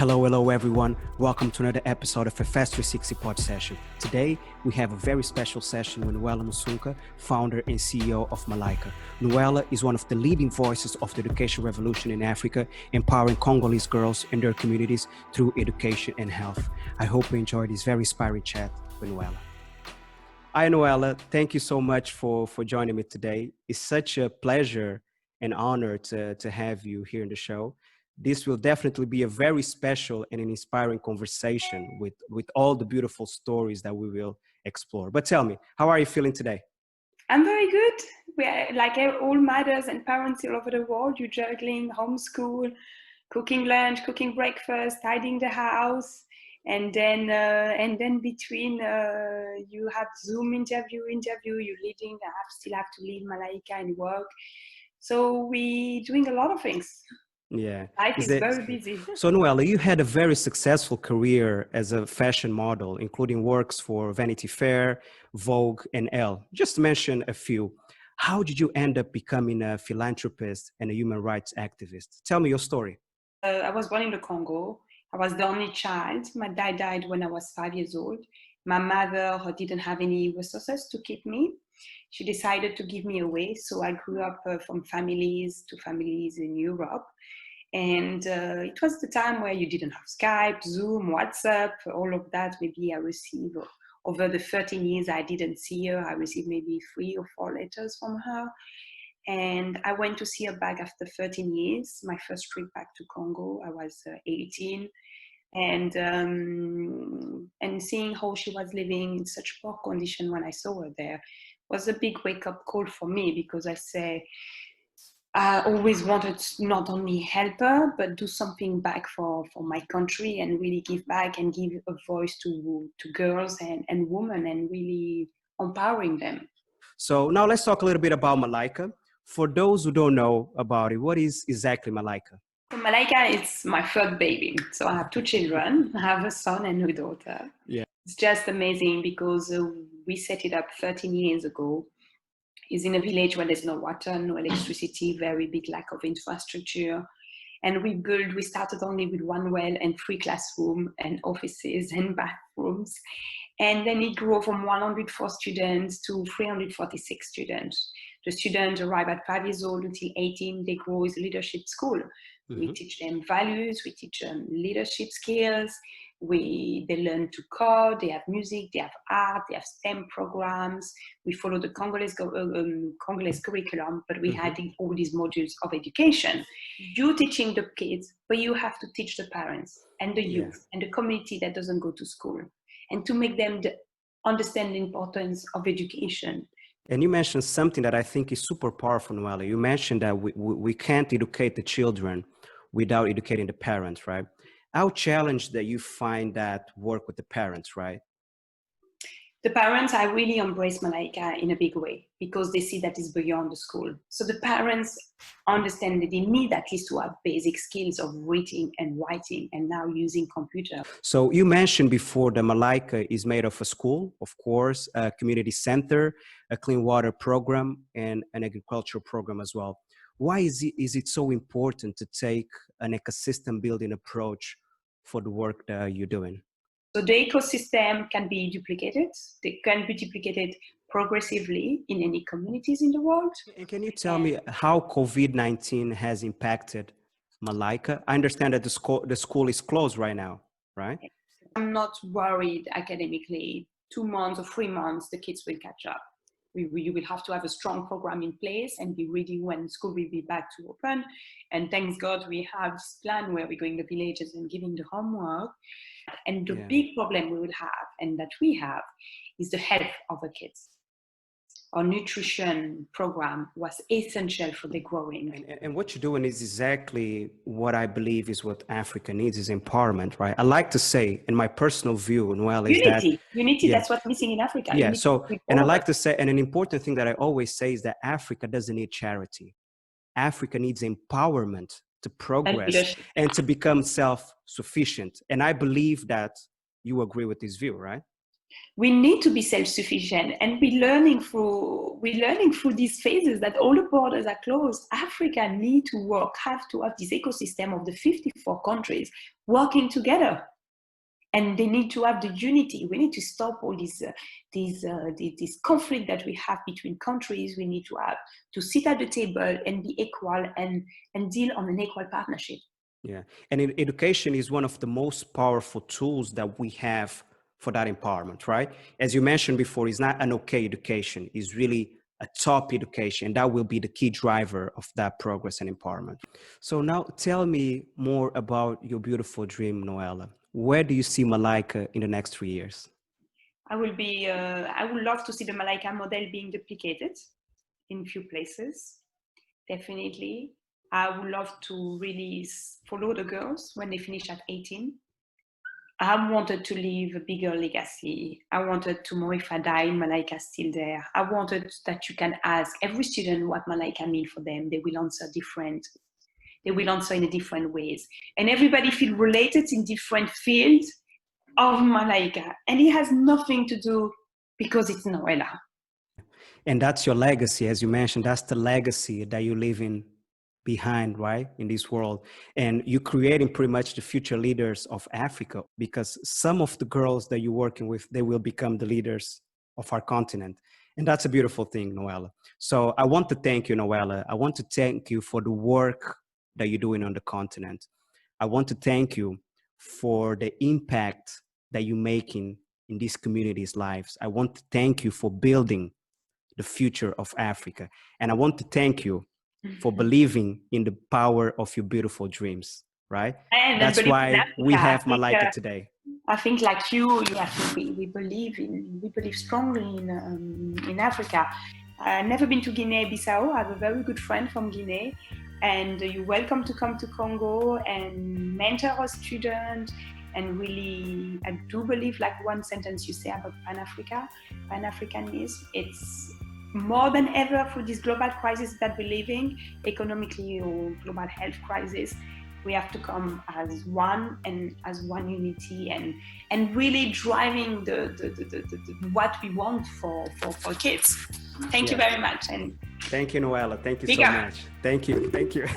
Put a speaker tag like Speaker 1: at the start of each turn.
Speaker 1: Hello everyone. Welcome to another episode of FS-360 PODSESSION. Today, we have a very special session with Noella Musunka, founder and CEO of Malaika. Noella is one of the leading voices of the education revolution in Africa, empowering Congolese girls and their communities through education and health. I hope you enjoyed this very inspiring chat with Noella. Hi Noella, thank you so much for joining me today. It's such a pleasure and honor to have you here in the show. This will definitely be a very special and an inspiring conversation with all the beautiful stories that we will explore. But tell me, how are you feeling today?
Speaker 2: I'm very good. We are, like all mothers and parents all over the world, you're juggling homeschool, cooking lunch, cooking breakfast, tidying the house, and then between you have Zoom interview, you're leading. Still have to leave Malaika and work. So we're doing a lot of things.
Speaker 1: Yeah.
Speaker 2: Life is very busy.
Speaker 1: So Noella, you had a very successful career as a fashion model, including works for Vanity Fair, Vogue, and Elle. Just to mention a few. How did you end up becoming a philanthropist and a human rights activist? Tell me your story.
Speaker 2: I was born in the Congo. I was the only child. My dad died when I was 5 years old. My mother didn't have any resources to keep me. She decided to give me away. So I grew up from families to families in Europe. And it was the time where you didn't have Skype, Zoom, WhatsApp, all of that. Maybe I received, over the 13 years I didn't see her, I received maybe 3 or 4 letters from her. And I went to see her back after 13 years. My first trip back to Congo, I was 18. And seeing how she was living in such poor condition when I saw her there was a big wake-up call for me, because I always wanted to not only help her, but do something back for my country and really give back and give a voice to girls and women and really empowering them.
Speaker 1: So now let's talk a little bit about Malaika. For those who don't know about it, what is exactly Malaika?
Speaker 2: So Malaika is my third baby. So I have 2 children. I have a son and a daughter.
Speaker 1: Yeah.
Speaker 2: It's just amazing because we set it up 13 years ago. Is in a village where there's no water, no electricity, very big lack of infrastructure. And we started only with 1 well and 3 classrooms and offices and bathrooms. And then it grew from 104 students to 346 students. The students arrive at 5 years old until 18, they grow as a leadership school. Mm-hmm. We teach them values, we teach them leadership skills, they learn to code, they have music, they have art, they have STEM programs. We follow the Congolese curriculum, but we had all these modules of education. You're teaching the kids, but you have to teach the parents and the youth and the community that doesn't go to school, and to make them understand the importance of education.
Speaker 1: And you mentioned something that I think is super powerful, Noella. You mentioned that we can't educate the children without educating the parents, right? How challenged that you find that work with the parents, right?
Speaker 2: The parents, I really embrace Malaika in a big way, because they see that it's beyond the school. So the parents understand that they need at least to have basic skills of reading and writing and now using computer.
Speaker 1: So you mentioned before that Malaika is made of a school, of course, a community center, a clean water program, and an agricultural program as well. Why is it so important to take an ecosystem building approach for the work that you're doing?
Speaker 2: So the ecosystem can be duplicated. They can be duplicated progressively in any communities in the world.
Speaker 1: And can you tell me how COVID-19 has impacted Malaika? I understand that the school is closed right now, right?
Speaker 2: I'm not worried academically. 2 months or 3 months, the kids will catch up. You will have to have a strong program in place and be ready when school will be back to open. And thanks God we have this plan where we're going to villages and giving the homework. And the big problem we will have, and that we have, is the health of the kids. Our nutrition program was essential for their growing.
Speaker 1: And what you're doing is exactly what I believe is what Africa needs, is empowerment, right? I like to say, in my personal view, Noella, is that
Speaker 2: unity. That's what's missing in Africa.
Speaker 1: Yeah. So, and I like to say, and an important thing that I always say is that Africa doesn't need charity. Africa needs empowerment to progress and to become self-sufficient. And I believe that you agree with this view, right?
Speaker 2: We need to be self-sufficient, and we're learning through these phases that all the borders are closed. Africa need to have this ecosystem of the 54 countries working together, and they need to have the unity. We need to stop all this conflict that we have between countries. We need to sit at the table and be equal and deal on an equal partnership.
Speaker 1: Yeah, and education is one of the most powerful tools that we have for that empowerment, right? As you mentioned before, it's not an okay education, it's really a top education, and that will be the key driver of that progress and empowerment. So now tell me more about your beautiful dream, Noella. Where do you see Malaika in the next 3 years?
Speaker 2: I would love to see the Malaika model being duplicated in a few places, definitely. I would love to really follow the girls when they finish at 18. I wanted to leave a bigger legacy. I wanted tomorrow, if I die, Malaika still there. I wanted that you can ask every student what Malaika mean for them. They will answer different. They will answer in a different ways. And everybody feel related in different fields of Malaika. And it has nothing to do because it's Noella.
Speaker 1: And that's your legacy, as you mentioned, that's the legacy that you're leaving behind, right, in this world. And you're creating pretty much the future leaders of Africa, because some of the girls that you're working with, they will become the leaders of our continent. And that's a beautiful thing, Noella. So I want to thank you, Noella. I want to thank you for the work that you're doing on the continent. I want to thank you for the impact that you're making in these communities' lives. I want to thank you for building the future of Africa. And I want to thank you for believing in the power of your beautiful dreams, right?
Speaker 2: And
Speaker 1: that's why we have Malaika today.
Speaker 2: I think like you, we believe strongly in Africa. I've never been to Guinea-Bissau. I have a very good friend from Guinea, and you're welcome to come to Congo and mentor a student. And really, I do believe, like one sentence you say about Pan-Africanism, it's more than ever for this global crisis that we're living, economically or global health crisis, we have to come as one and as one unity and really driving the what we want for kids. Thank you very much. And
Speaker 1: thank you, Noella. Thank you so much. Thank you.